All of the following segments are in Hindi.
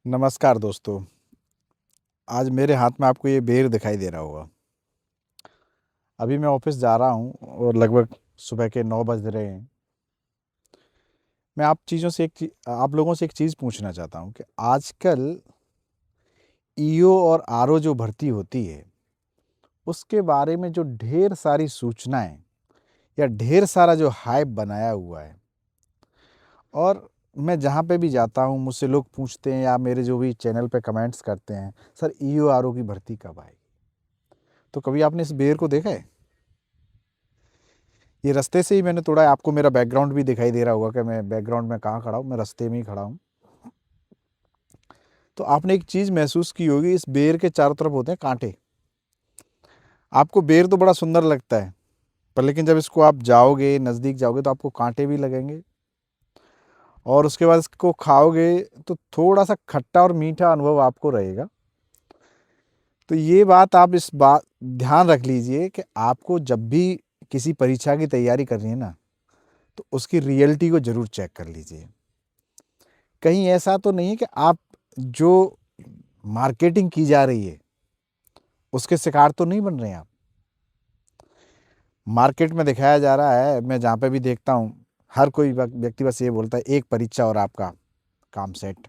नमस्कार दोस्तों। आज मेरे हाथ में आपको ये बेर दिखाई दे रहा होगा। अभी मैं ऑफिस जा रहा हूँ और लगभग सुबह के 9 बज रहे हैं। मैं आप लोगों से एक चीज़ पूछना चाहता हूँ कि आजकल ईओ और आरओ जो भर्ती होती है, उसके बारे में जो ढेर सारी सूचनाएँ या ढेर सारा जो हाइप बनाया हुआ है, और मैं जहाँ पे भी जाता हूँ मुझसे लोग पूछते हैं या मेरे जो भी चैनल पे कमेंट्स करते हैं, सर ईओ आरओ की भर्ती कब आएगी? तो कभी आपने इस बेर को देखा है? ये रास्ते से ही मैंने तोड़ा है। आपको मेरा बैकग्राउंड भी दिखाई दे रहा होगा कि मैं बैकग्राउंड में कहाँ खड़ा हूँ, मैं रास्ते में ही खड़ा हूँ। तो आपने एक चीज़ महसूस की होगी, इस बेर के चारों तरफ होते हैं कांटे। आपको बेर तो बड़ा सुंदर लगता है, पर लेकिन जब इसको आप जाओगे, नज़दीक जाओगे तो आपको कांटे भी लगेंगे, और उसके बाद इसको खाओगे तो थोड़ा सा खट्टा और मीठा अनुभव आपको रहेगा। तो ये बात आप इस बात ध्यान रख लीजिए कि आपको जब भी किसी परीक्षा की तैयारी करनी है ना, तो उसकी रियलिटी को ज़रूर चेक कर लीजिए। कहीं ऐसा तो नहीं है कि आप जो मार्केटिंग की जा रही है उसके शिकार तो नहीं बन रहे हैं आप? मार्केट में दिखाया जा रहा है, मैं जहाँ पे भी देखता हूँ, हर कोई व्यक्ति बस ये बोलता है एक परीक्षा और आपका काम सेट।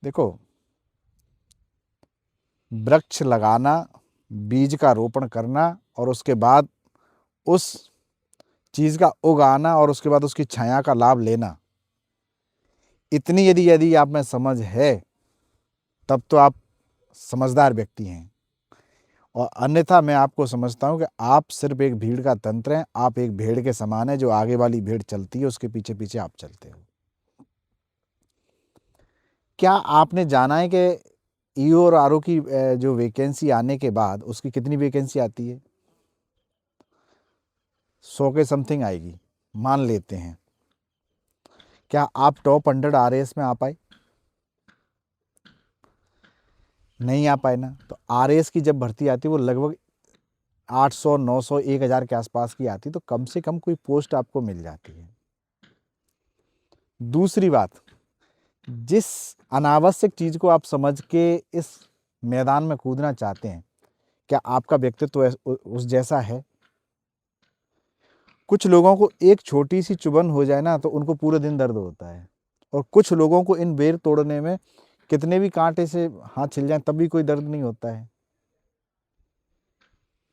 देखो, वृक्ष लगाना, बीज का रोपण करना और उसके बाद उस चीज़ का उगाना और उसके बाद उसकी छाया का लाभ लेना, इतनी यदि यदि आप में समझ है तब तो आप समझदार व्यक्ति हैं। और अन्यथा मैं आपको समझता हूँ कि आप सिर्फ एक भीड़ का तंत्र हैं। आप एक भेड़ के समान है, जो आगे वाली भीड़ चलती है उसके पीछे पीछे आप चलते हो। क्या आपने जाना है कि ईओ और आरओ की जो वैकेंसी आने के बाद उसकी कितनी वैकेंसी आती है? 100 के समथिंग आएगी, मान लेते हैं। क्या आप टॉप 100 आरएएस में आ पाए? नहीं आ पाए ना। तो आरएएस की जब भर्ती आती है वो लगभग 800, 900, 1000 के आसपास की आती, तो कम से कम कोई पोस्ट आपको मिल जाती है। दूसरी बात, जिस अनावश्यक चीज को आप समझ के इस मैदान में कूदना चाहते हैं, क्या आपका व्यक्तित्व उस जैसा है? कुछ लोगों को एक छोटी सी चुभन हो जाए ना तो उनको पूरे दिन दर्द होता है, और कुछ लोगों को इन बेर तोड़ने में कितने भी कांटे से हाथ छिल जाए तब भी कोई दर्द नहीं होता है।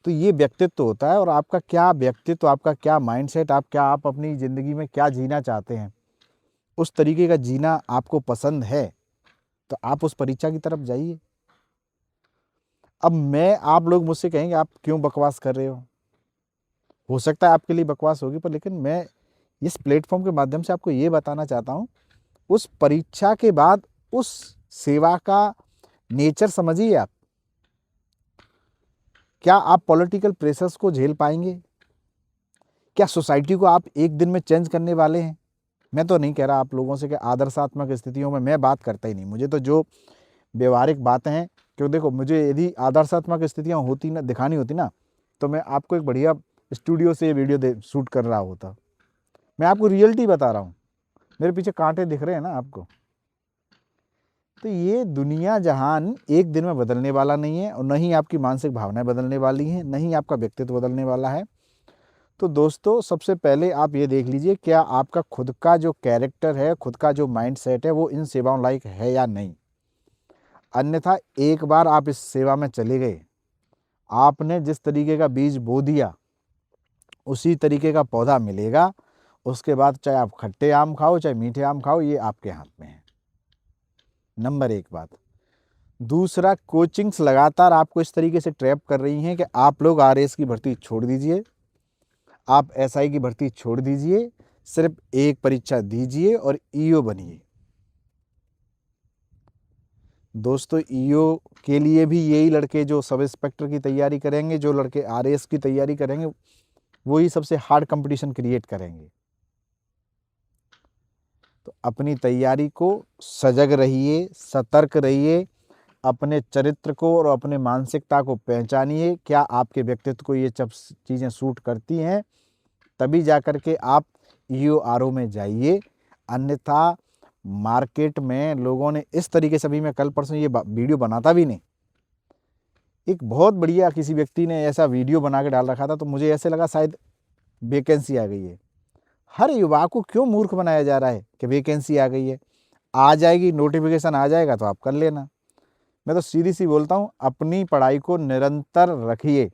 तो ये व्यक्तित्व होता है, और आपका क्या व्यक्तित्व, आपका क्या माइंडसेट, आप अपनी ज़िंदगी में क्या जीना चाहते हैं, उस तरीके का जीना आपको पसंद है तो आप उस परीक्षा की तरफ जाइए। अब आप लोग मुझसे कहेंगे आप क्यों बकवास कर रहे हो सकता है आपके लिए बकवास होगी, पर लेकिन मैं इस प्लेटफॉर्म के माध्यम से आपको ये बताना चाहता हूँ, उस परीक्षा के बाद उस सेवा का नेचर समझिए आप। क्या आप पॉलिटिकल प्रेशर्स को झेल पाएंगे? क्या सोसाइटी को आप एक दिन में चेंज करने वाले हैं? मैं तो नहीं कह रहा आप लोगों से कि आदर्शात्मक स्थितियों में मैं बात करता ही नहीं। मुझे तो जो व्यवहारिक बातें हैं, क्यों देखो, मुझे यदि आदर्शात्मक स्थितियाँ होती ना, दिखानी होती ना, तो मैं आपको एक बढ़िया स्टूडियो से ये वीडियो शूट कर रहा होता। मैं आपको रियलिटी बता रहा हूँ। मेरे पीछे कांटे दिख रहे हैं ना आपको? तो ये दुनिया जहान एक दिन में बदलने वाला नहीं है, और न ही आपकी मानसिक भावनाएं बदलने वाली हैं, न ही आपका व्यक्तित्व बदलने वाला है। तो दोस्तों, सबसे पहले आप ये देख लीजिए, क्या आपका खुद का जो कैरेक्टर है, खुद का जो माइंड सेट है, वो इन सेवाओं लायक है या नहीं। अन्यथा एक बार आप इस सेवा में चले गए, आपने जिस तरीके का बीज बो दिया उसी तरीके का पौधा मिलेगा। उसके बाद चाहे आप खट्टे आम खाओ चाहे मीठे आम खाओ, ये आपके हाथ में है। नंबर एक बात। दूसरा, कोचिंग्स लगातार आपको इस तरीके से ट्रैप कर रही हैं कि आप लोग आरएएस की भर्ती छोड़ दीजिए, आप एसआई की भर्ती छोड़ दीजिए, सिर्फ एक परीक्षा दीजिए और ईओ बनिए। दोस्तों, ईओ के लिए भी यही लड़के जो सब इंस्पेक्टर की तैयारी करेंगे, जो लड़के आरएएस की तैयारी करेंगे, वही सबसे हार्ड कंपटीशन क्रिएट करेंगे। तो अपनी तैयारी को सजग रहिए, सतर्क रहिए, अपने चरित्र को और अपने मानसिकता को पहचानिए। क्या आपके व्यक्तित्व को ये सब चीज़ें सूट करती हैं? तभी जा कर के आप ईओ आरओ में जाइए। अन्यथा मार्केट में लोगों ने इस तरीके से, अभी मैं कल परसों ये वीडियो बनाता भी नहीं, एक बहुत बढ़िया किसी व्यक्ति ने ऐसा वीडियो बना के डाल रखा था, तो मुझे ऐसे लगा शायद वैकेंसी आ गई है। हर युवा को क्यों मूर्ख बनाया जा रहा है कि वैकेंसी आ गई है, आ जाएगी, नोटिफिकेशन आ जाएगा तो आप कर लेना। मैं तो सीधी सी बोलता हूँ, अपनी पढ़ाई को निरंतर रखिए।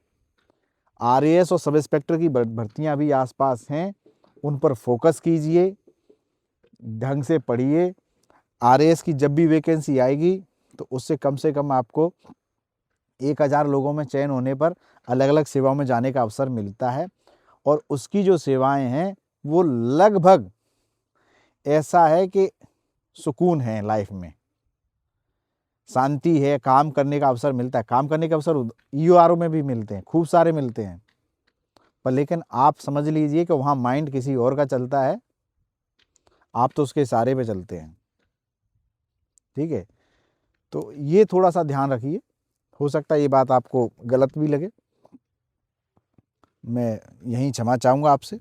आरएएस और सब इंस्पेक्टर की भर्तियां अभी आसपास हैं, उन पर फोकस कीजिए, ढंग से पढ़िए। आरएएस की जब भी वैकेंसी आएगी तो उससे कम से कम आपको 1000 लोगों में चयन होने पर अलग अलग सेवाओं में जाने का अवसर मिलता है। और उसकी जो सेवाएं हैं वो लगभग ऐसा है कि सुकून है लाइफ में, शांति है, काम करने का अवसर मिलता है। काम करने के अवसर ईओआरओ में भी मिलते हैं, खूब सारे मिलते हैं, पर लेकिन आप समझ लीजिए कि वहाँ माइंड किसी और का चलता है, आप तो उसके इशारे पे चलते हैं। ठीक है, तो ये थोड़ा सा ध्यान रखिए। हो सकता है ये बात आपको गलत भी लगे, मैं यहीं क्षमा चाहूँगा आपसे।